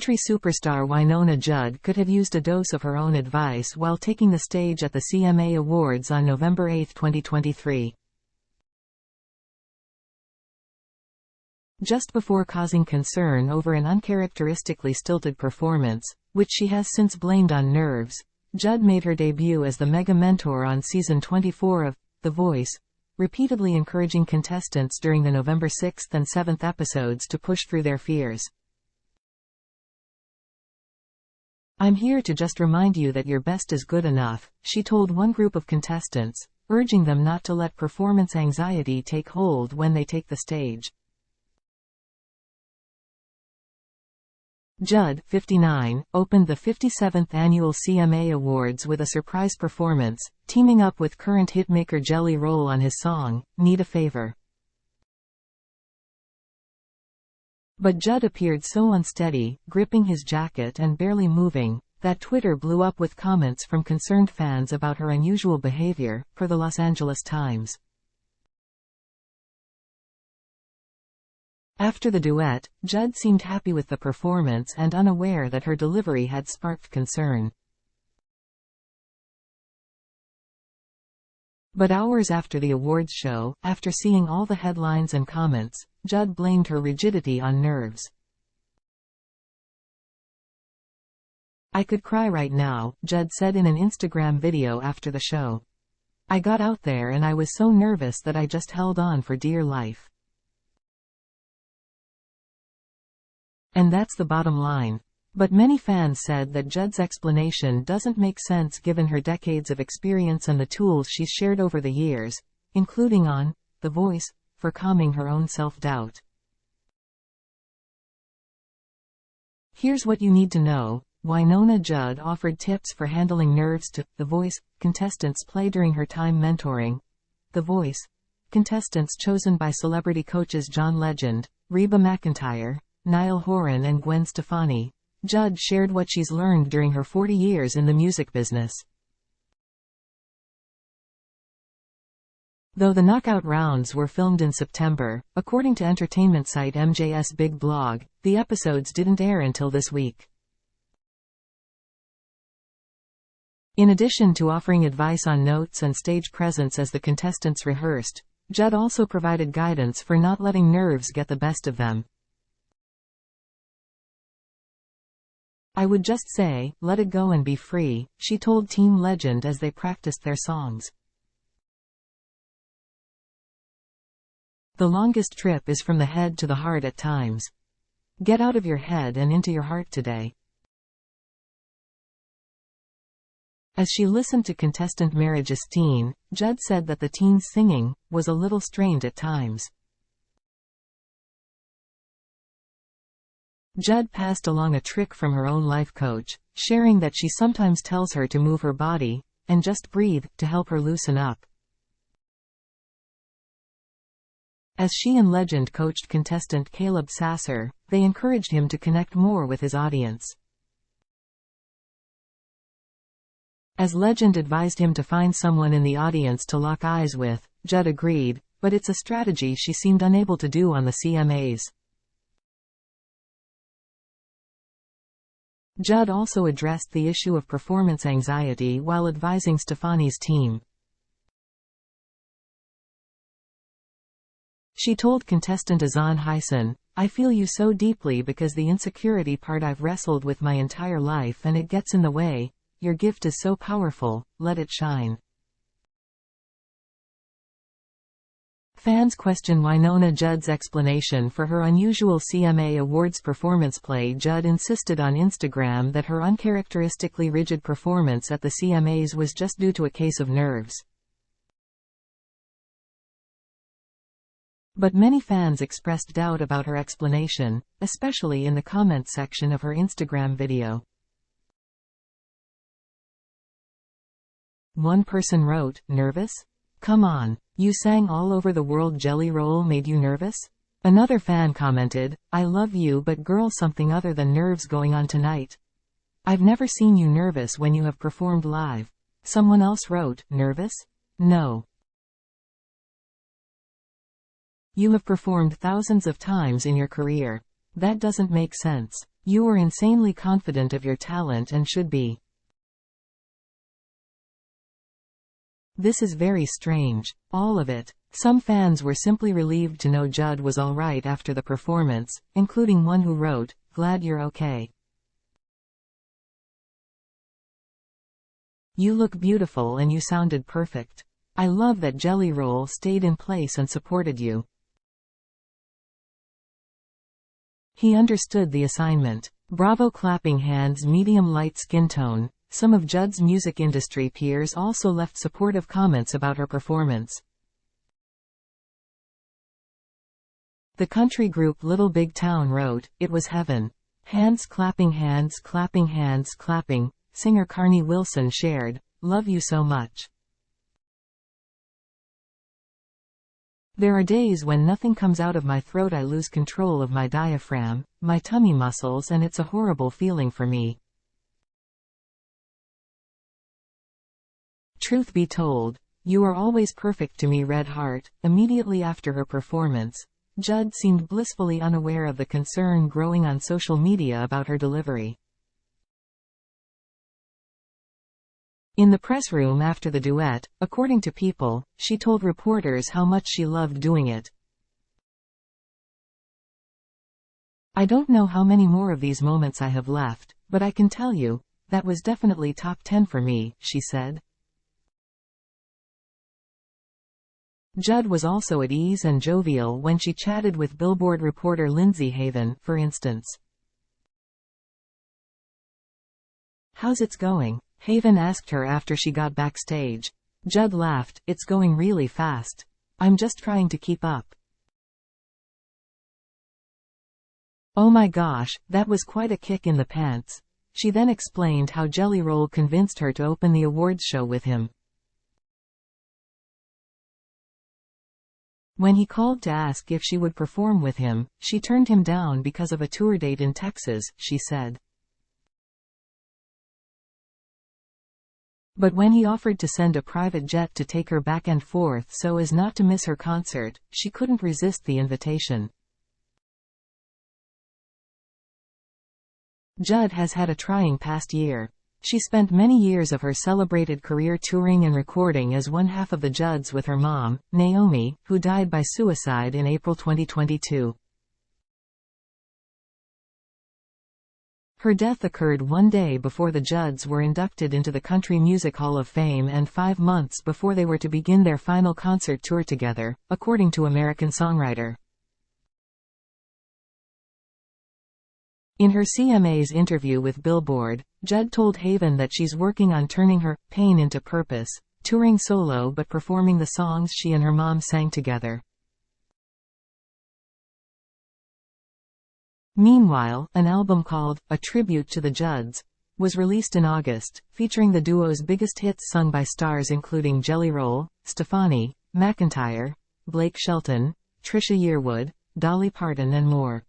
Country superstar Wynonna Judd could have used a dose of her own advice while taking the stage at the CMA Awards on November 8, 2023. Just before causing concern over an uncharacteristically stilted performance, which she has since blamed on nerves, Judd made her debut as the mega mentor on season 24 of The Voice, repeatedly encouraging contestants during the November 6th and 7th episodes to push through their fears. "I'm here to just remind you that your best is good enough," she told one group of contestants, urging them not to let performance anxiety take hold when they take the stage. Judd, 59, opened the 57th annual CMA Awards with a surprise performance, teaming up with current hitmaker Jelly Roll on his song, "Need a Favor." But Judd appeared so unsteady, gripping his jacket and barely moving, that Twitter blew up with comments from concerned fans about her unusual behavior, per the Los Angeles Times. After the duet, Judd seemed happy with the performance and unaware that her delivery had sparked concern. But hours after the awards show, after seeing all the headlines and comments, Judd blamed her rigidity on nerves. "I could cry right now," Judd said in an Instagram video after the show. "I got out there and I was so nervous that I just held on for dear life. And that's the bottom line." But many fans said that Judd's explanation doesn't make sense given her decades of experience and the tools she's shared over the years, including on The Voice, for calming her own self-doubt. Here's what you need to know. Wynonna Judd offered tips for handling nerves to The Voice contestants play during her time mentoring The Voice contestants chosen by celebrity coaches John Legend, Reba McEntire, Niall Horan and Gwen Stefani. Judd shared what she's learned during her 40 years in the music business. Though the knockout rounds were filmed in September, according to entertainment site MJ's Big Blog, the episodes didn't air until this week. In addition to offering advice on notes and stage presence as the contestants rehearsed, Judd also provided guidance for not letting nerves get the best of them. "I would just say, let it go and be free," she told Team Legend as they practiced their songs. "The longest trip is from the head to the heart at times. Get out of your head and into your heart today." As she listened to contestant Mara Justine, Judd said that the teen's singing was a little strained at times. Judd passed along a trick from her own life coach, sharing that she sometimes tells her to move her body and just breathe to help her loosen up. As she and Legend coached contestant Caleb Sasser, they encouraged him to connect more with his audience. As Legend advised him to find someone in the audience to lock eyes with, Judd agreed, but it's a strategy she seemed unable to do on the CMAs. Judd also addressed the issue of performance anxiety while advising Stefani's team. She told contestant Azan Hyson, "I feel you so deeply because the insecurity part I've wrestled with my entire life and it gets in the way. Your gift is so powerful, let it shine." Fans question Wynonna Judd's explanation for her unusual CMA Awards performance play. Judd insisted on Instagram that her uncharacteristically rigid performance at the CMAs was just due to a case of nerves. But many fans expressed doubt about her explanation, especially in the comment section of her Instagram video. One person wrote, "Nervous? Come on. You sang all over the world. Jelly Roll made you nervous?" Another fan commented, "I love you but girl, something other than nerves going on tonight. I've never seen you nervous when you have performed live." Someone else wrote, "Nervous? No. You have performed thousands of times in your career. That doesn't make sense. You are insanely confident of your talent and should be. This is very strange. All of it. Some fans were simply relieved to know Judd was all right after the performance, including one who wrote, "Glad you're okay. You look beautiful and you sounded perfect. I love that Jelly Roll stayed in place and supported you. He understood the assignment. Bravo." Clapping hands. Medium light skin tone. Some of Judd's music industry peers also left supportive comments about her performance. The country group Little Big Town wrote, "It was heaven. Hands clapping, hands clapping, hands clapping." Singer Carney Wilson shared, "Love you so much. There are days when nothing comes out of my throat. I lose control of my diaphragm, my tummy muscles, and it's a horrible feeling for me. Truth be told, you are always perfect to me, Red Heart." Immediately after her performance, Judd seemed blissfully unaware of the concern growing on social media about her delivery. In the press room after the duet, according to People, she told reporters how much she loved doing it. "I don't know how many more of these moments I have left, but I can tell you, that was definitely top 10 for me," she said. Judd was also at ease and jovial when she chatted with Billboard reporter Lindsay Haven, for instance. "How's it going?" Haven asked her after she got backstage. Judd laughed, "It's going really fast. I'm just trying to keep up." "Oh my gosh, that was quite a kick in the pants." She then explained how Jelly Roll convinced her to open the awards show with him. When he called to ask if she would perform with him, she turned him down because of a tour date in Texas, she said. But when he offered to send a private jet to take her back and forth so as not to miss her concert, she couldn't resist the invitation. Judd has had a trying past year. She spent many years of her celebrated career touring and recording as one half of the Judds with her mom, Naomi, who died by suicide in April 2022. Her death occurred one day before the Judds were inducted into the Country Music Hall of Fame and 5 months before they were to begin their final concert tour together, according to American Songwriter. In her CMAs interview with Billboard, Judd told Haven that she's working on turning her pain into purpose, touring solo but performing the songs she and her mom sang together. Meanwhile, an album called A Tribute to the Judds was released in August, featuring the duo's biggest hits sung by stars including Jelly Roll, Stefani, McIntyre, Blake Shelton, Trisha Yearwood, Dolly Parton and more.